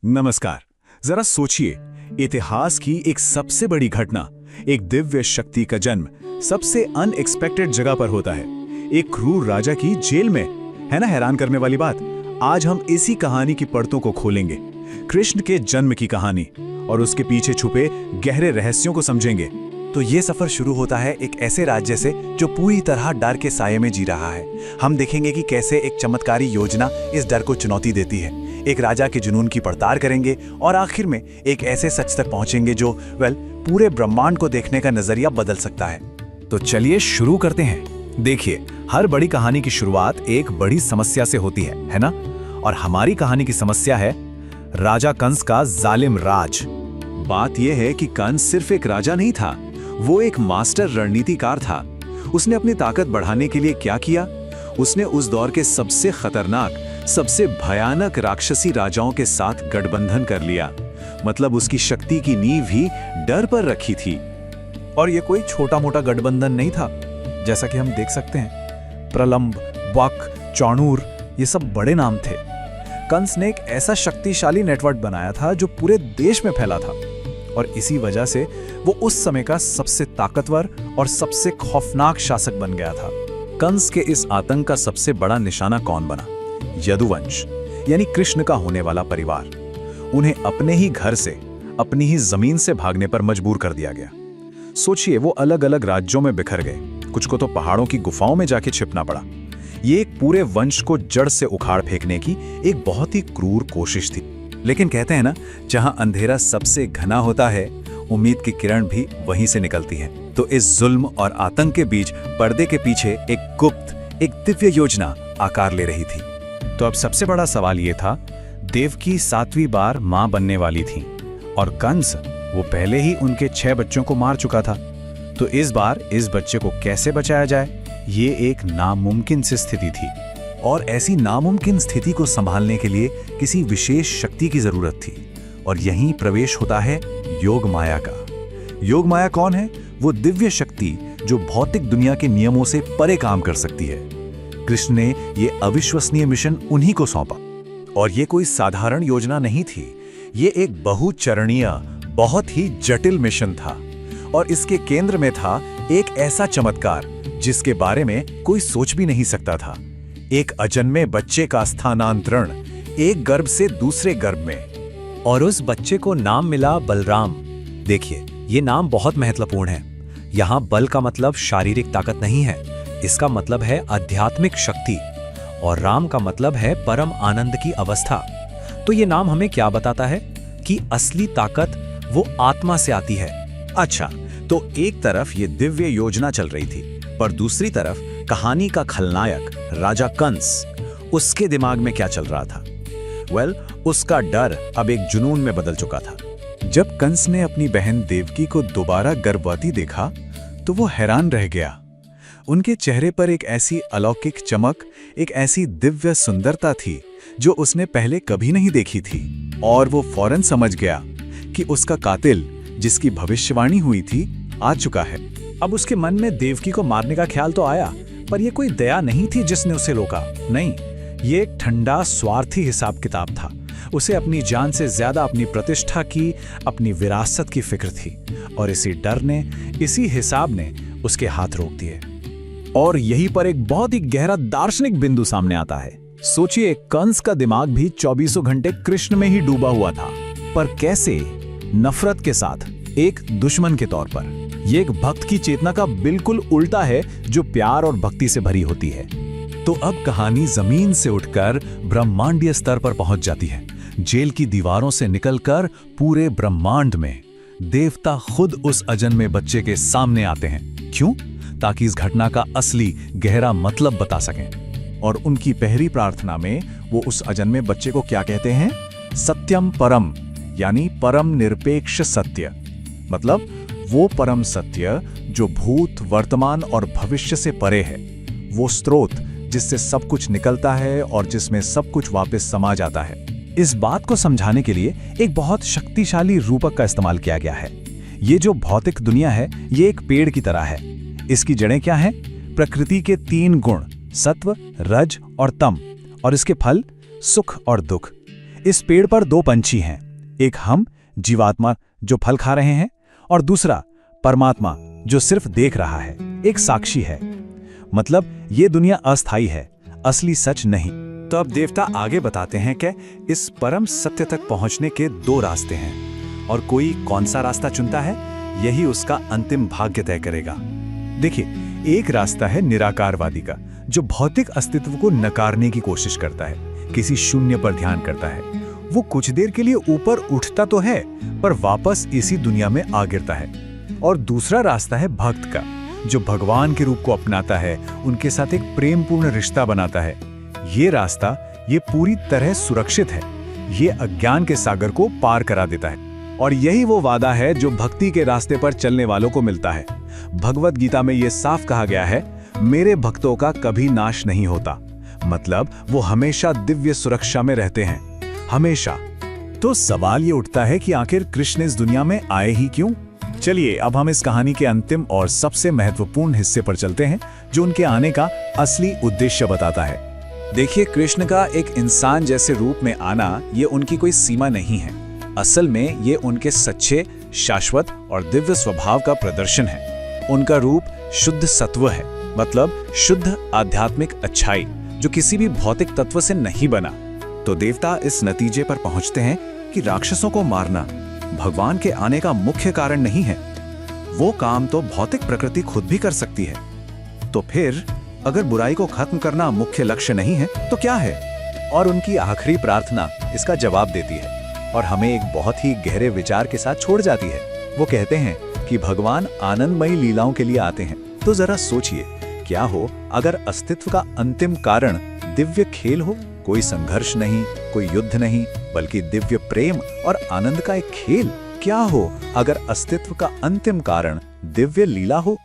नमस्कार। जरा सोचिए, इतिहास की एक सबसे बड़ी घटना, एक दिव्य शक्ति का जन्म सबसे अनएक्सपेक्टेड जगह पर होता है, एक क्रूर राजा की जेल में। है ना हैरान करने वाली बात? आज हम इसी कहानी की परतों को खोलेंगे, कृष्ण के जन्म की कहानी और उसके पीछे छुपे गहरे रहस्यों को समझेंगे। तो ये सफर शुरू होता है एक ऐसे राज्य से जो पूरी तरह डर के साये में जी रहा है। हम देखेंगे कि कैसे एक चमत्कारी योजना इस डर को चुनौती देती है। एक राजा के जुनून की पड़ताल करेंगे और आखिर में एक ऐसे सच तक पहुंचेंगे जो पूरे ब्रह्मांड को देखने का नजरिया बदल सकता है। तो चलिए शुरू करते हैं। देखिए, हर बड़ी कहानी की शुरुआत एक बड़ी समस्या से होती है ना? और हमारी कहानी की समस्या है राजा कंस का जालिम राज। बात यह है कि कंस सिर्फ एक राजा नहीं था, वो एक मास्टर रणनीतिकार था। उसने अपनी ताकत बढ़ाने के लिए क्या किया? उसने उस दौर के सबसे खतरनाक, सबसे भयानक राक्षसी राजाओं के साथ गठबंधन कर लिया। मतलब उसकी शक्ति की नींव ही डर पर रखी थी। और ये कोई छोटा मोटा गठबंधन नहीं था। जैसा कि हम देख सकते हैं, प्रलंब, वक, चाणूर, ये सब बड़े नाम थे। कंस ने एक ऐसा शक्तिशाली नेटवर्क बनाया था जो पूरे देश में फैला था, और इसी वजह से वो उस समय का सबसे ताकतवर और सबसे खौफनाक शासक बन गया था। कंस के इस आतंक का सबसे बड़ा निशाना कौन बना? यदुवंश, यानी कृष्ण का होने वाला परिवार। उन्हें अपने ही घर से, अपनी ही जमीन से भागने पर मजबूर कर दिया गया। सोचिए, वो अलग अलग राज्यों में बिखर गए, कुछ को तो पहाड़ों की गुफाओं में जाके छिपना पड़ा। ये एक पूरे वंश को जड़ से उखाड़ फेंकने की एक बहुत ही क्रूर कोशिश थी। लेकिन कहते हैं ना, जहां अंधेरा सबसे घना होता है, उम्मीद की किरण भी वहीं से निकलती है। तो इस जुल्म और आतंक के बीच पर्दे के पीछे एक गुप्त, एक दिव्य योजना आकार ले रही थी। तो अब सबसे बड़ा सवाल ये था, देवकी 7वीं बार मां बनने वाली थी और कंस वो पहले ही उनके 6 बच्चों को मार चुका था। तो इस बार इस बच्चे को कैसे बचाया जाए, ये एक नामुमकिन सी स्थिति थी। और ऐसी नामुमकिन स्थिति को संभालने के लिए किसी विशेष शक्ति की जरूरत थी, और यहीं प्रवेश होता है योग माया का। योग माया कौन है? वो दिव्य शक्ति जो भौतिक दुनिया के नियमों से परे काम कर सकती है। कृष्ण ने ये अविश्वसनीय मिशन उन्हीं को सौंपा। और ये कोई साधारण योजना नहीं थी, ये एक बहुचरणीय, बहुत ही जटिल मिशन था। और इसके केंद्र में था एक ऐसा चमत्कार जिसके बारे में कोई सोच भी नहीं सकता था। एक अजन्मे बच्चे का स्थानांतरण एक गर्भ से दूसरे गर्भ में, और उस बच्चे को नाम मिला बलराम। देखिए, ये नाम बहुत महत्वपूर्ण है। यहाँ बल का मतलब शारीरिक ताकत नहीं है, इसका मतलब है आध्यात्मिक शक्ति, और राम का मतलब है परम आनंद की अवस्था। तो ये नाम हमें क्या बताता है? कि असली ताकत वो आत्मा से आती है। अच्छा, तो एक तरफ ये दिव्य योजना चल रही थी, पर दूसरी तरफ कहानी का खलनायक राजा कंस, उसके दिमाग में क्या चल रहा था? उसका डर अब एक जुनून में बदल चुका था। जब कंस ने अपनी बहन देवकी को दोबारा गर्भवती देखा तो वो हैरान रह गया। उनके चेहरे पर एक ऐसी अलौकिक चमक, एक ऐसी दिव्य सुंदरता थी जो उसने पहले कभी नहीं देखी थी। और वो फौरन समझ गया कि उसका कातिल, जिसकी भविष्यवाणी हुई थी, आ चुका है। अब उसके मन में देवकी को मारने का ख्याल तो आया, पर यह कोई दया नहीं थी जिसने उसे रोका। नहीं, ये एक ठंडा स्वार्थी हिसाब किताब था। उसे अपनी जान से ज्यादा अपनी प्रतिष्ठा की, अपनी विरासत की फिक्र थी, और इसी डर ने, इसी हिसाब ने उसके हाथ रोक दिए। और यहीं पर एक बहुत ही गहरा दार्शनिक बिंदु सामने आता है। सोचिए, कंस का दिमाग भी 24 घंटे कृष्ण में ही डूबा हुआ था, पर कैसे? नफरत के साथ, एक दुश्मन के तौर पर। यह एक भक्त की चेतना का बिल्कुल उल्टा है, जो प्यार और भक्ति से भरी होती है। तो अब कहानी जमीन से उठकर ब्रह्मांडीय स्तर पर पहुंच जाती है। जेल की दीवारों से निकलकर पूरे ब्रह्मांड में देवता खुद उस अजन्मे बच्चे के सामने आते हैं। क्यों? ताकि इस घटना का असली गहरा मतलब बता सकें। और उनकी पहली प्रार्थना में वो उस अजन्मे बच्चे को क्या कहते हैं? सत्यम परम, यानी परम निरपेक्ष सत्य। मतलब वो परम सत्य जो भूत, वर्तमान और भविष्य से परे है। वो स्रोत जिससे सब कुछ निकलता है और जिसमें सब कुछ वापस समा जाता है। इस बात को समझाने के लिए एक बहुत शक्तिशाली रूपक का इस्तेमाल किया गया है। ये जो भौतिक दुनिया है, ये एक पेड़ की तरह है। इसकी जड़ें क्या हैं? प्रकृति के 3 गुण, सत्व, रज और तम, और इसके फल सुख और दुख। इस पेड़ पर दो पंछी हैं, एक हम जीवात्मा जो फल खा रहे हैं और दूसरा परमात्मा जो सिर्फ देख रहा है, एक साक्षी है। मतलब ये दुनिया अस्थायी है, असली सच नहीं। तो अब देवता आगे बताते हैं कि इस परम सत्य तक पहुंचने के दो रास्ते हैं और कोई कौन सा रास्ता चुनता है यही उसका अंतिम भाग्य तय करेगा। देखिए, एक रास्ता है निराकारवादी का, जो भौतिक अस्तित्व को नकारने की कोशिश करता है, किसी शून्य पर ध्यान करता है। वो कुछ देर के लिए ऊपर उठता तो है पर वापस इसी दुनिया में आ गिरता है। और दूसरा रास्ता है भक्त का, जो भगवान के रूप को अपनाता है, उनके साथ एक प्रेमपूर्ण रिश्ता बनाता है। ये रास्ता ये पूरी तरह सुरक्षित है, ये अज्ञान के सागर को पार करा देता है। और यही वो वादा है जो भक्ति के रास्ते पर चलने वालों को मिलता है। भगवत गीता में ये साफ कहा गया है, मेरे भक्तों का कभी नाश नहीं होता। मतलब वो हमेशा दिव्य सुरक्षा में रहते हैं, हमेशा। तो सवाल ये उठता है कि आखिर कृष्ण इस दुनिया में आए ही क्यों? चलिए अब हम इस कहानी के अंतिम और सबसे महत्वपूर्ण हिस्से पर चलते हैं, जो उनके आने का असली उद्देश्य बताता है। देखिए, कृष्ण का एक इंसान जैसे रूप में आना ये उनकी कोई सीमा नहीं है। असल में ये उनके सच्चे, शाश्वत और दिव्य स्वभाव का प्रदर्शन है। उनका रूप शुद्ध सत्व है, मतलब शुद्ध आध्यात्मिक अच्छाई, जो किसी भी भौतिक तत्व से नहीं बना। तो देवता इस नतीजे पर पहुंचते हैं कि राक्षसों को मारना भगवान के आने का मुख्य कारण नहीं है। वो काम तो भौतिक प्रकृति खुद भी कर सकती है। तो फिर अगर बुराई को खत्म करना मुख्य लक्ष्य नहीं है तो क्या है? और उनकी आखिरी प्रार्थना इसका जवाब देती है और हमें एक बहुत ही गहरे विचार के साथ छोड़ जाती है। वो कहते हैं कि भगवान आनंदमयी लीलाओं के लिए आते हैं। तो जरा सोचिए, क्या हो अगर अस्तित्व का अंतिम कारण दिव्य खेल हो? कोई संघर्ष नहीं, कोई युद्ध नहीं, बल्कि दिव्य प्रेम और आनंद का एक खेल। क्या हो अगर अस्तित्व का अंतिम कारण दिव्य लीला हो?